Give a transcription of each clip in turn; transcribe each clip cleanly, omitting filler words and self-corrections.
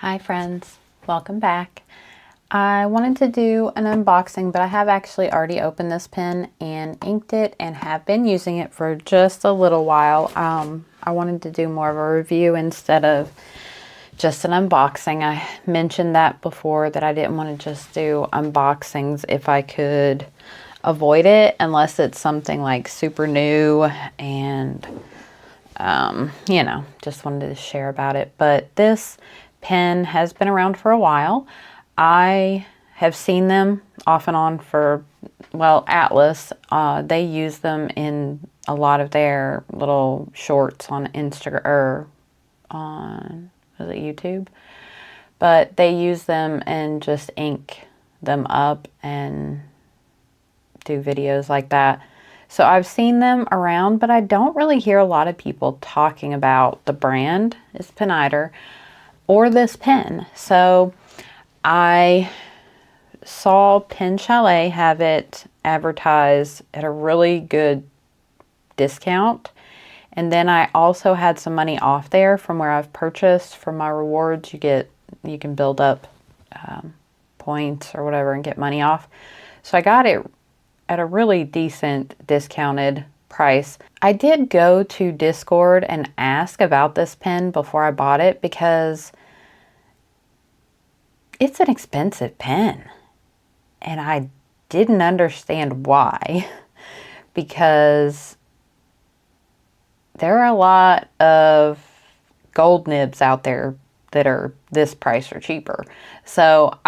Hi friends, welcome back. I wanted to do an unboxing, but I have actually already opened this pen and inked it and have been using it for just a little while. I wanted to do more of a review instead of just an unboxing. I mentioned that before, that I didn't want to just do unboxings if I could avoid it, unless it's something like super new and you know, just wanted to share about it. But this pen has been around for a while. I have seen them off and on for, well, Atlas. They use them in a lot of their little shorts on Instagram, or on, was it YouTube? But they use them and just ink them up and do videos like that. So I've seen them around, but I don't really hear a lot of people talking about the brand, is Pineider, or this pen. So I saw Pen Chalet have it advertised at a really good discount. And then I also had some money off there from where I've purchased. For my rewards, you can build up points or whatever and get money off. So I got it at a really decent discounted price. I did go to Discord and ask about this pen before I bought it, because it's an expensive pen and I didn't understand why. Because there are a lot of gold nibs out there that are this price or cheaper. So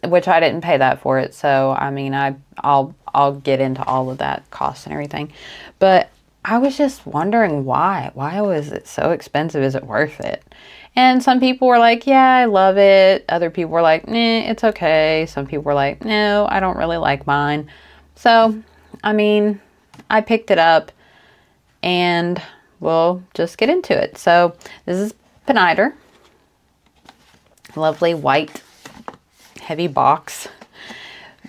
which I didn't pay that for it. So I mean, I'll get into all of that cost and everything. But I was just wondering why. Why was it so expensive? Is it worth it? And some people were like, yeah, I love it. Other people were like, nah, it's okay. Some people were like, no, I don't really like mine. So, I mean, I picked it up and we'll just get into it. So this is Pineider. Lovely white heavy box.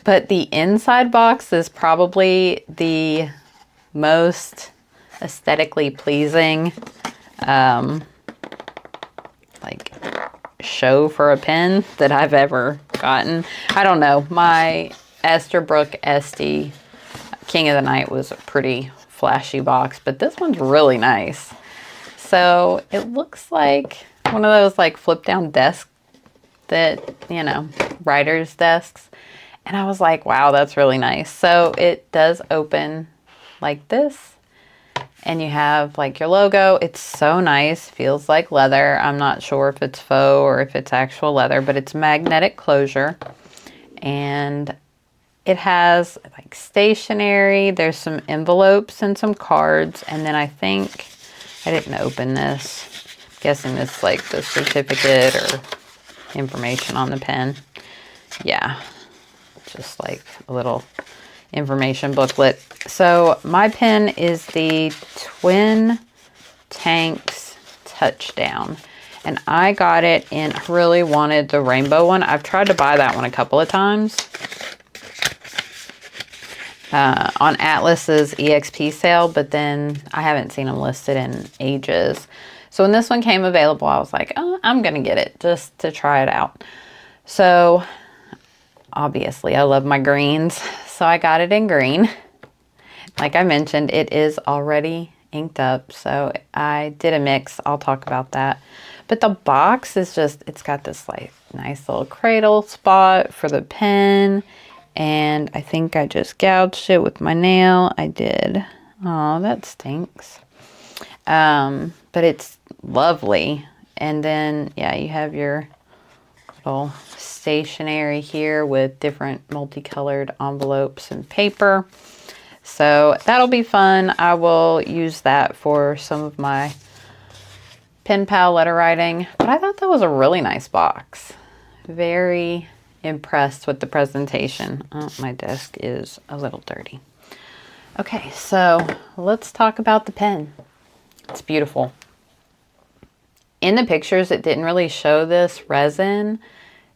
But the inside box is probably the most aesthetically pleasing like show for a pen that I've ever gotten. I don't know. My Esterbrook SD King of the Night was a pretty flashy box, but this one's really nice. So it looks like one of those like flip down desks that, you know, writer's desks. And I was like, wow, that's really nice. So it does open like this. And you have like your logo. It's so nice. Feels like leather. I'm not sure if it's faux or if it's actual leather, but it's magnetic closure. And it has like stationery. There's some envelopes and some cards. And then I think, I didn't open this. I'm guessing this is like the certificate or information on the pen. Yeah, just like a little information booklet. So my pen is the Twin Tanks Touchdown, and I got it in, really wanted the rainbow one. I've tried to buy that one a couple of times on Atlas's EXP sale, but then I haven't seen them listed in ages. So when this one came available, I was like, oh, I'm gonna get it just to try it out. So obviously I love my greens, so I got it in green. Like I mentioned, it is already inked up, so I did a mix. I'll talk about that. But the box is just, it's got this like nice little cradle spot for the pen, and I think I just gouged it with my nail. I did. Oh, that stinks. But it's lovely. And then, yeah, you have your little stationery here with different multicolored envelopes and paper. So that'll be fun. I will use that for some of my pen pal letter writing. But I thought that was a really nice box. Very impressed with the presentation. Oh, my desk is a little dirty. Okay, so let's talk about the pen. It's beautiful. In the pictures, it didn't really show this resin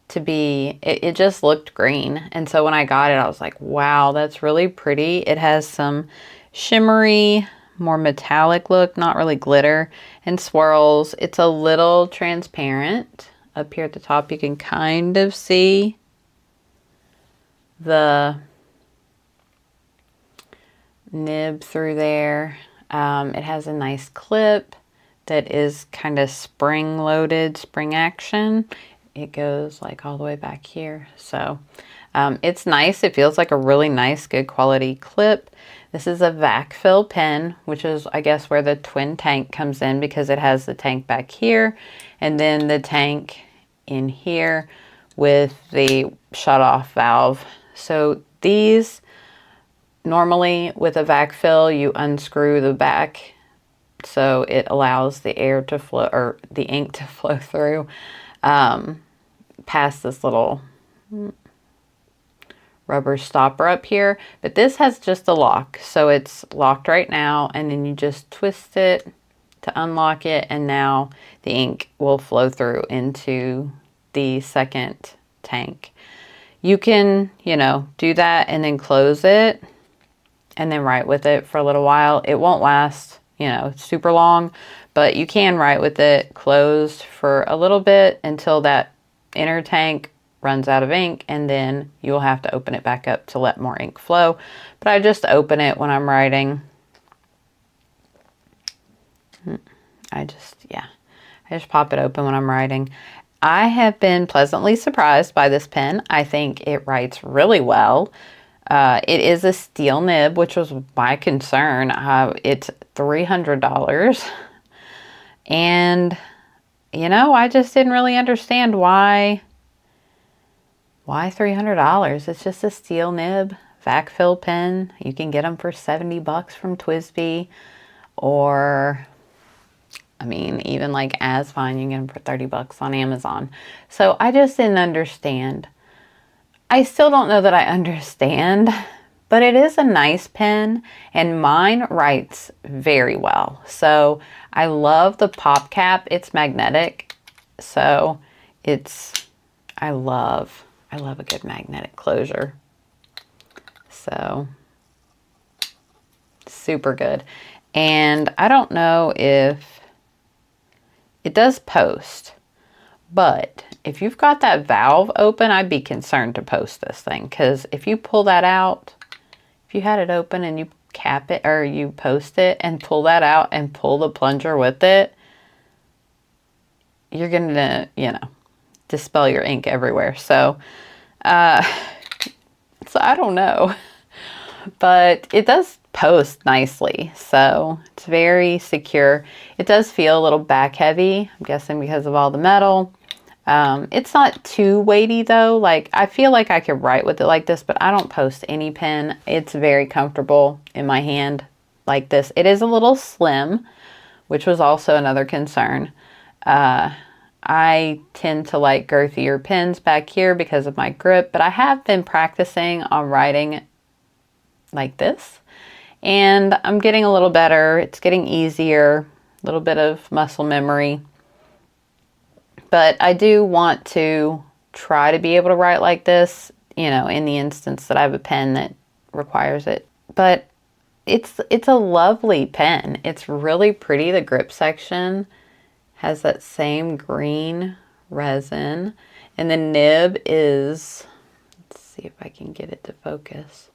to be, it just looked green. And so when I got it, I was like, wow, that's really pretty. It has some shimmery, more metallic look, not really glitter, and swirls. It's a little transparent. up here at the top, you can kind of see the nib through there. It has a nice clip that is kind of spring loaded, spring action. It goes like all the way back here. So it's nice. It feels like a really nice, good quality clip. This is a vac fill pen, which is, I guess, where the twin tank comes in, because it has the tank back here and then the tank in here with the shut off valve. So these, normally with a vac fill, you unscrew the back so it allows the air to flow, or the ink to flow through past this little rubber stopper up here. But this has just a lock, so it's locked right now, and then you just twist it to unlock it, and now the ink will flow through into the second tank. You can, you know, do that and then close it and then write with it for a little while. It won't last, you know, super long, but you can write with it closed for a little bit until that inner tank runs out of ink, and then you'll have to open it back up to let more ink flow. But I just open it when I'm writing. I just pop it open when I'm writing. I have been pleasantly surprised by this pen. I think it writes really well. It is a steel nib, which was my concern. It's $300. And, you know, I just didn't really understand why $300. It's just a steel nib, vac fill pen. You can get them for 70 bucks from TWSBI, or, I mean, even like As Fine, you can get them for 30 bucks on Amazon. So I just didn't understand. I still don't know that I understand, but it is a nice pen, and mine writes very well. So I love the pop cap. It's magnetic, so I love a good magnetic closure. So super good. And I don't know if it does post, but if you've got that valve open, I'd be concerned to post this thing, because if you pull that out, if you had it open and you cap it, or you post it and pull that out and pull the plunger with it, you're gonna, you know, dispel your ink everywhere. So I don't know, but it does post nicely, so it's very secure. It does feel a little back heavy, I'm guessing because of all the metal. It's not too weighty though. Like, I feel like I could write with it like this, but I don't post any pen. It's very comfortable in my hand like this. It is a little slim, which was also another concern. I tend to like girthier pens back here because of my grip, but I have been practicing on writing like this, and I'm getting a little better. It's getting easier, a little bit of muscle memory. But I do want to try to be able to write like this, you know, in the instance that I have a pen that requires it. But it's a lovely pen. It's really pretty. The grip section has that same green resin, and the nib is, let's see if I can get it to focus.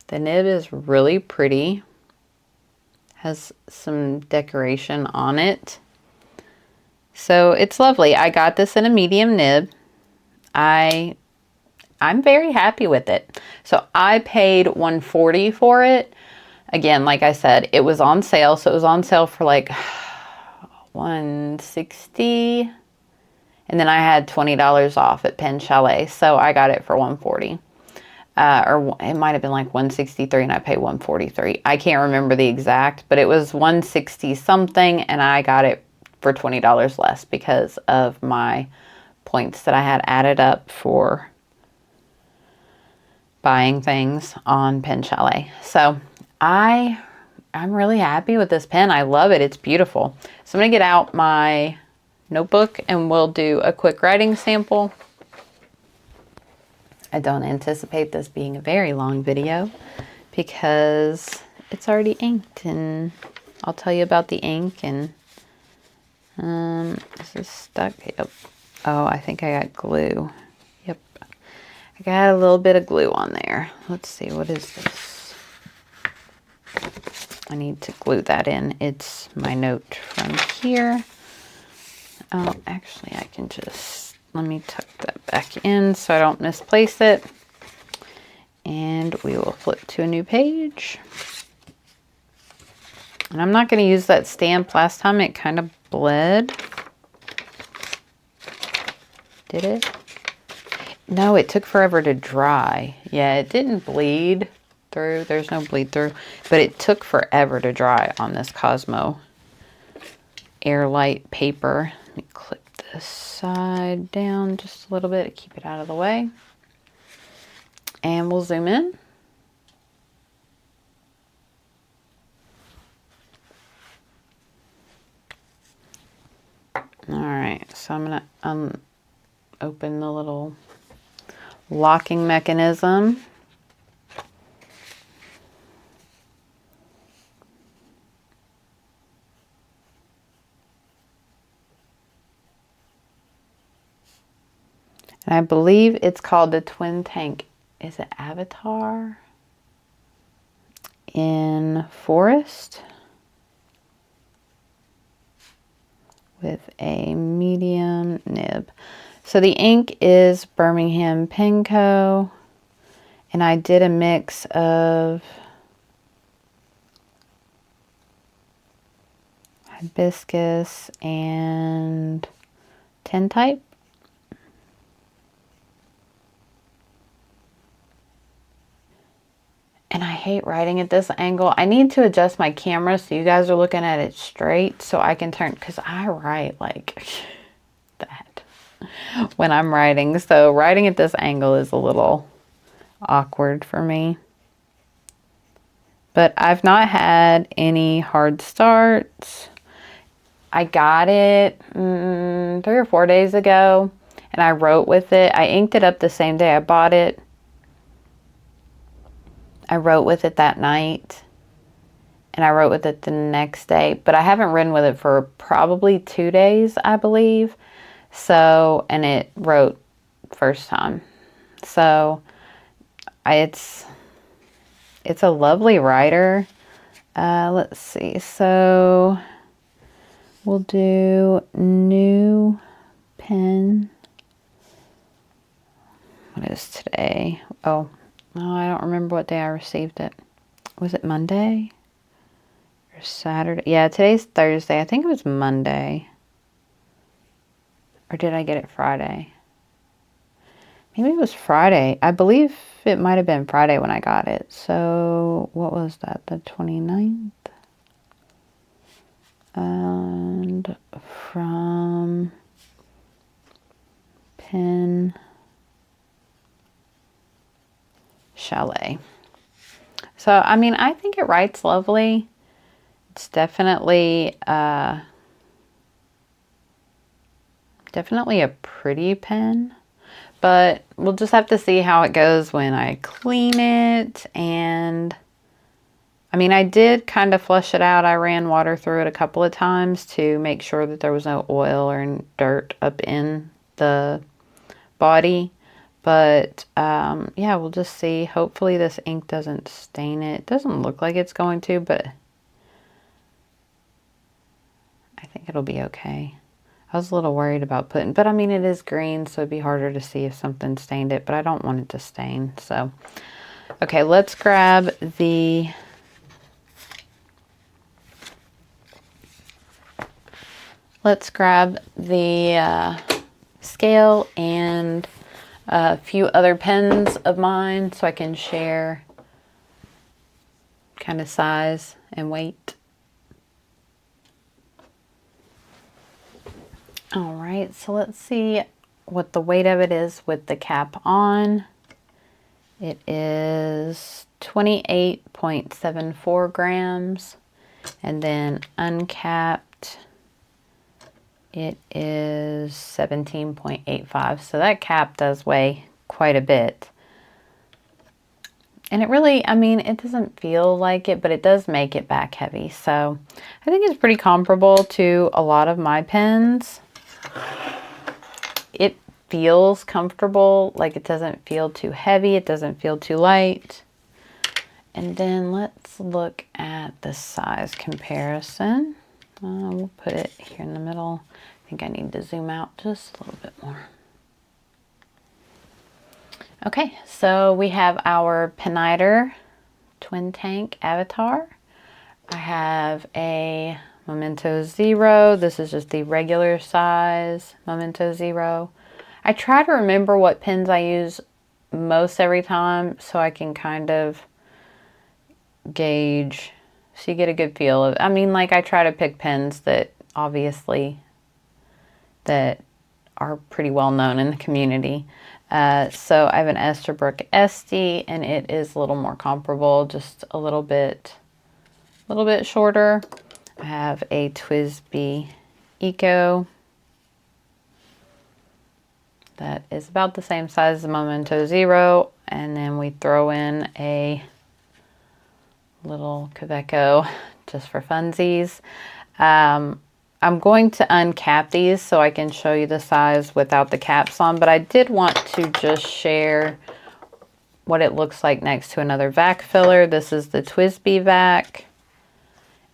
The nib is really pretty, has some decoration on it. So it's lovely. I got this in a medium nib. I'm very happy with it. So I paid $140 for it. Again, like I said, it was on sale. So it was on sale for like $160, and then I had $20 off at Pen Chalet, so I got it for $140. Or it might have been like $163 and I paid $143. I can't remember the exact, but it was $160 something, and I got it for $20 less because of my points that I had added up for buying things on Pen Chalet. So I'm really happy with this pen. I love it. It's beautiful. So I'm going to get out my notebook and we'll do a quick writing sample. I don't anticipate this being a very long video because it's already inked, and I'll tell you about the ink. And this is stuck. Yep. Oh, I think I got glue. Yep. I got a little bit of glue on there. Let's see, what is this? I need to glue that in. It's my note from here. Oh, actually, I can just, let me tuck that back in so I don't misplace it. And we will flip to a new page. And I'm not going to use that stamp. Last time it kind of bled. Did it? No, it took forever to dry. Yeah, it didn't bleed through. There's no bleed through. But it took forever to dry on this Cosmo Airlight paper. Let me clip this side down just a little bit to keep it out of the way. And we'll zoom in. Alright, so I'm going to open the little locking mechanism. And I believe it's called the Twin Tank. Is it Avatar? In Forest. With a medium nib. So the ink is Birmingham Pen Co. And I did a mix of hibiscus and tintype. And I hate writing at this angle. I need to adjust my camera so you guys are looking at it straight so I can turn, because I write like that when I'm writing. So writing at this angle is a little awkward for me. But I've not had any hard starts. I got it 3 or 4 days ago and I wrote with it. I inked it up the same day I bought it. I wrote with it that night and I wrote with it the next day, but I haven't written with it for probably 2 days, I believe. So, and it wrote first time. So it's a lovely writer. Let's see. So we'll do New Pen. What is today? Oh, I don't remember what day I received it. Was it Monday or Saturday? Yeah, today's Thursday. I think it was Monday. Or did I get it Friday? Maybe it was Friday. I believe it might have been Friday when I got it. So what was that? The 29th? And from Pen Chalet. So, I mean, I think it writes lovely. It's definitely a pretty pen. But we'll just have to see how it goes when I clean it. And, I mean, I did kind of flush it out. I ran water through it a couple of times to make sure that there was no oil or dirt up in the body. But, yeah, we'll just see. Hopefully this ink doesn't stain it. It doesn't look like it's going to, but I think it'll be okay. I was a little worried about putting, but I mean, it is green, so it'd be harder to see if something stained it, but I don't want it to stain. So, okay, let's grab the scale and a few other pens of mine so I can share kind of size and weight. All right, so let's see what the weight of it is with the cap on. It is 28.74 grams, and then uncapped, it is 17.85. So that cap does weigh quite a bit. And it really, I mean, it doesn't feel like it, but it does make it back heavy. So I think it's pretty comparable to a lot of my pens. it feels comfortable. Like it doesn't feel too heavy. It doesn't feel too light. And then let's look at the size comparison. We'll put it here in the middle. I think I need to zoom out just a little bit more. Okay, so we have our Pineider twin tank avatar. I have a Memento Zero. This is just the regular size Memento Zero. I try to remember what pens I use most every time so I can kind of gauge, so you get a good feel of, I mean, like I try to pick pens that obviously that are pretty well known in the community. So I have an Esterbrook SD, and it is a little more comparable, just a little bit shorter. I have a TWSBI Eco that is about the same size as the Memento Zero, and then we throw in a little Kaweco just for funsies. I'm going to uncap these so I can show you the size without the caps on, but I did want to just share what it looks like next to another vac filler. This is the TWSBI vac,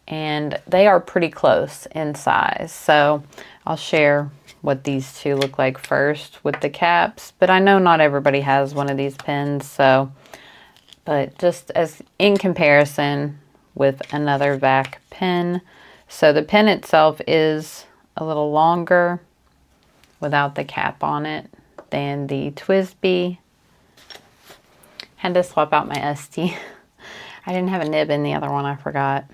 and they are pretty close in size. So I'll share what these two look like first with the caps, but I know not everybody has one of these pens, so, but just as in comparison with another vac pen. So the pen itself is a little longer without the cap on it than the TWSBI. Had to swap out my SD. I didn't have a nib in the other one, I forgot.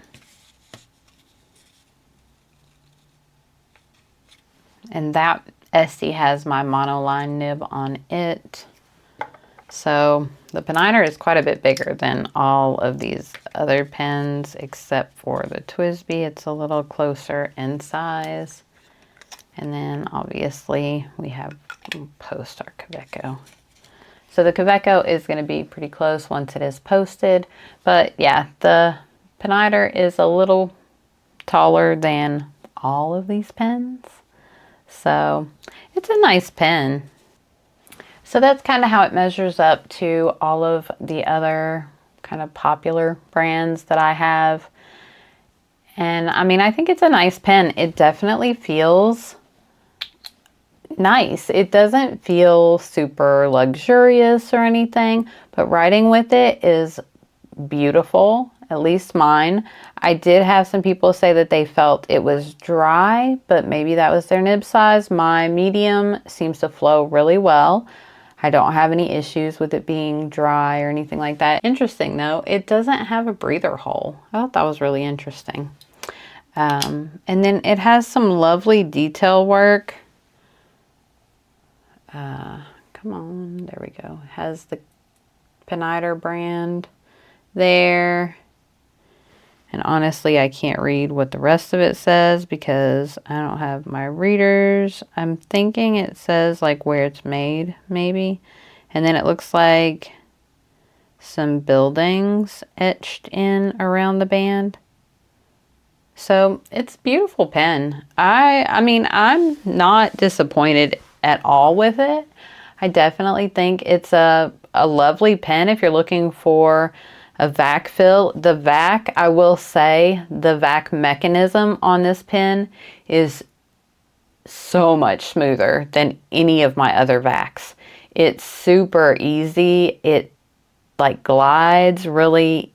And that SD has my monoline nib on it. So the Pineider is quite a bit bigger than all of these other pens, except for the TWSBI. It's a little closer in size. And then obviously we have post our Kaweco. So the Kaweco is going to be pretty close once it is posted. But yeah, the Pineider is a little taller than all of these pens. So it's a nice pen. So that's kind of how it measures up to all of the other kind of popular brands that I have. And I mean, I think it's a nice pen. It definitely feels nice. It doesn't feel super luxurious or anything, but writing with it is beautiful, at least mine. I did have some people say that they felt it was dry, but maybe that was their nib size. My medium seems to flow really well. I don't have any issues with it being dry or anything like that. Interesting though, it doesn't have a breather hole. I thought that was really interesting. And then it has some lovely detail work. Come on, there we go. It has the Pineider brand there. And honestly, I can't read what the rest of it says because I don't have my readers. I'm thinking it says like where it's made, maybe. And then it looks like some buildings etched in around the band. So it's a beautiful pen. I mean, I'm not disappointed at all with it. I definitely think it's a lovely pen if you're looking for a vac fill. The vac, I will say, the vac mechanism on this pen is so much smoother than any of my other vacs. It's super easy. It like glides really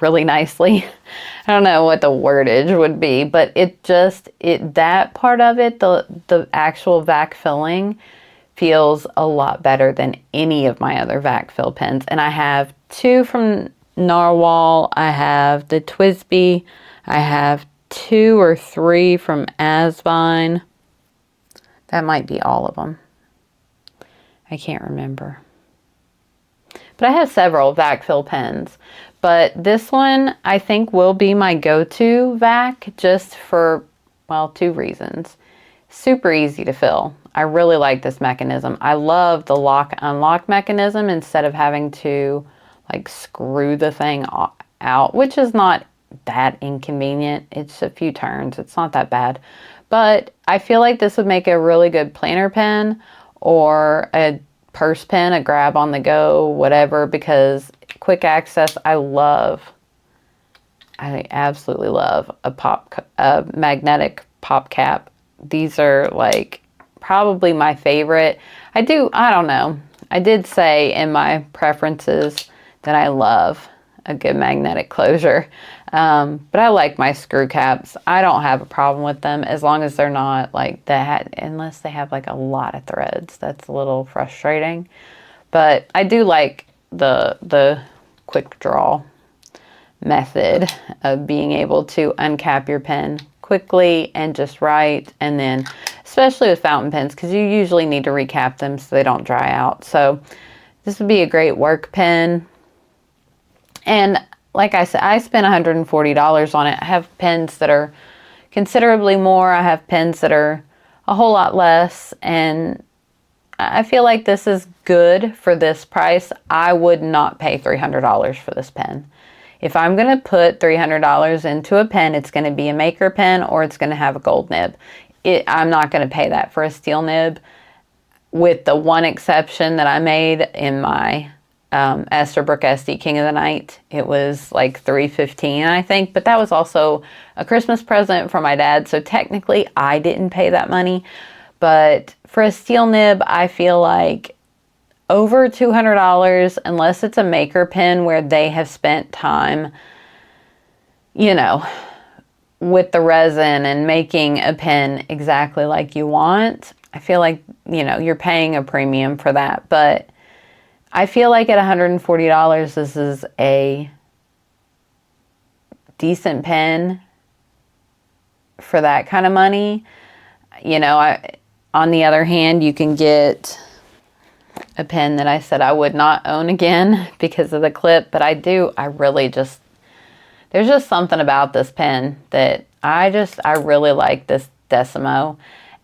nicely. I don't know what the wordage would be, but that part of it, the actual vac filling feels a lot better than any of my other vac fill pens. And I have two from Narwhal. I have the TWSBI. I have 2 or 3 from Asvine. That might be all of them. I can't remember. But I have several vac fill pens. But this one I think will be my go-to vac just for, well, 2 reasons. Super easy to fill. I really like this mechanism. I love the lock-unlock mechanism instead of having to like screw the thing out, which is not that inconvenient. It's a few turns. It's not that bad. but I feel like this would make a really good planner pen or a purse pen, a grab on the go, whatever, because quick access, I absolutely love a magnetic pop cap. These are like probably my favorite. I don't know. I did say in my preferences that I love a good magnetic closure. But I like my screw caps. I don't have a problem with them as long as they're not like that, unless they have like a lot of threads. That's a little frustrating. But I do like the quick draw method of being able to uncap your pen quickly and just write, and then especially with fountain pens, because you usually need to recap them so they don't dry out. So this would be a great work pen. And like I said, I spent $140 on it. I have pens that are considerably more. I have pens that are a whole lot less, and I feel like this is good for this price. I would not pay $300 for this pen. If I'm going to put $300 into a pen, it's going to be a maker pen or it's going to have a gold nib. I'm not going to pay that for a steel nib, with the one exception that I made in my Esterbrook SD King of the Night. It was like $3.15, I think, but that was also a Christmas present for my dad, so technically I didn't pay that money. But for a steel nib, I feel like over $200, unless it's a maker pen where they have spent time, you know, with the resin and making a pen exactly like you want. I feel like, you know, you're paying a premium for that. But I feel like at $140, this is a decent pen for that kind of money. You know, on the other hand, you can get a pen that I said I would not own again because of the clip, but I really just, there's just something about this pen that I really like this Decimo,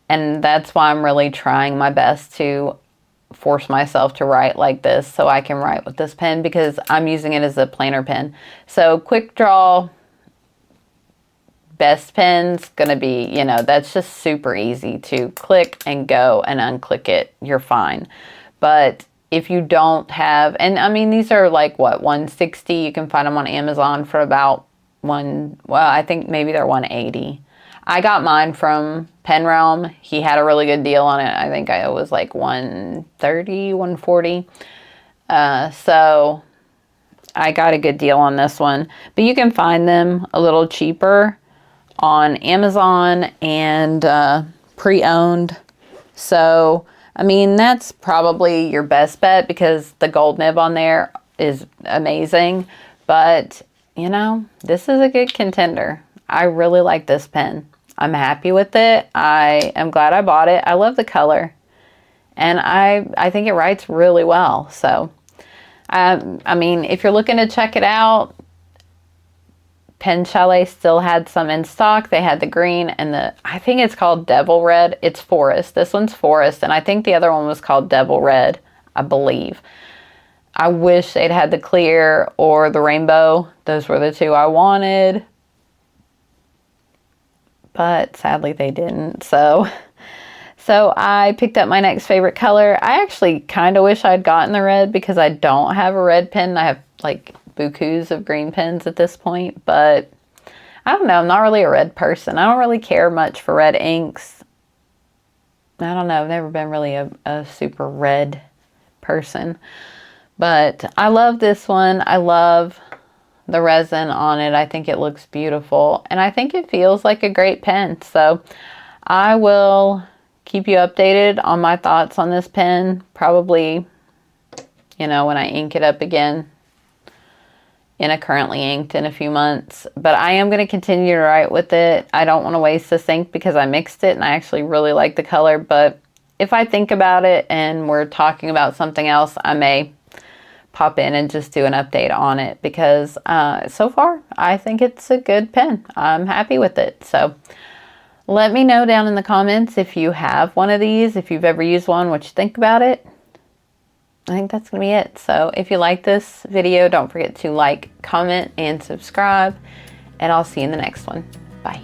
and that's why I'm really trying my best to force myself to write like this so I can write with this pen, because I'm using it as a planner pen. So quick draw best pen's gonna be, you know, that's just super easy to click and go and unclick it, you're fine. But if you don't have, and I mean, these are like what, $160, you can find them on Amazon for about I think maybe they're $180. I got mine from Pen Realm. He had a really good deal on it. I think it was like $130, $140. So I got a good deal on this one. But you can find them a little cheaper on Amazon and pre-owned. So, I mean, that's probably your best bet because the gold nib on there is amazing. But, you know, this is a good contender. I really like this pen. I'm happy with it. I am glad I bought it. I love the color. And I think it writes really well. So, I mean, if you're looking to check it out, Pen Chalet still had some in stock. They had the green and I think it's called Devil Red. It's Forest. This one's Forest. And I think the other one was called Devil Red, I believe. I wish they'd had the clear or the rainbow. Those were the two I wanted. But sadly they didn't. So I picked up my next favorite color. I actually kind of wish I'd gotten the red because I don't have a red pen. I have like bukus of green pens at this point, but I don't know. I'm not really a red person. I don't really care much for red inks. I don't know. I've never been really a super red person, but I love this one. I love the resin on it. I think it looks beautiful and I think it feels like a great pen. So I will keep you updated on my thoughts on this pen, probably, you know, when I ink it up again in a currently inked in a few months. But I am going to continue to write with it. I don't want to waste this ink because I mixed it and I actually really like the color. But if I think about it and we're talking about something else, I may pop in and just do an update on it because so far I think it's a good pen. I'm happy with it. So let me know down in the comments if you have one of these, if you've ever used one, what you think about it. I think that's going to be it. So if you like this video, don't forget to like, comment, and subscribe. And I'll see you in the next one. Bye.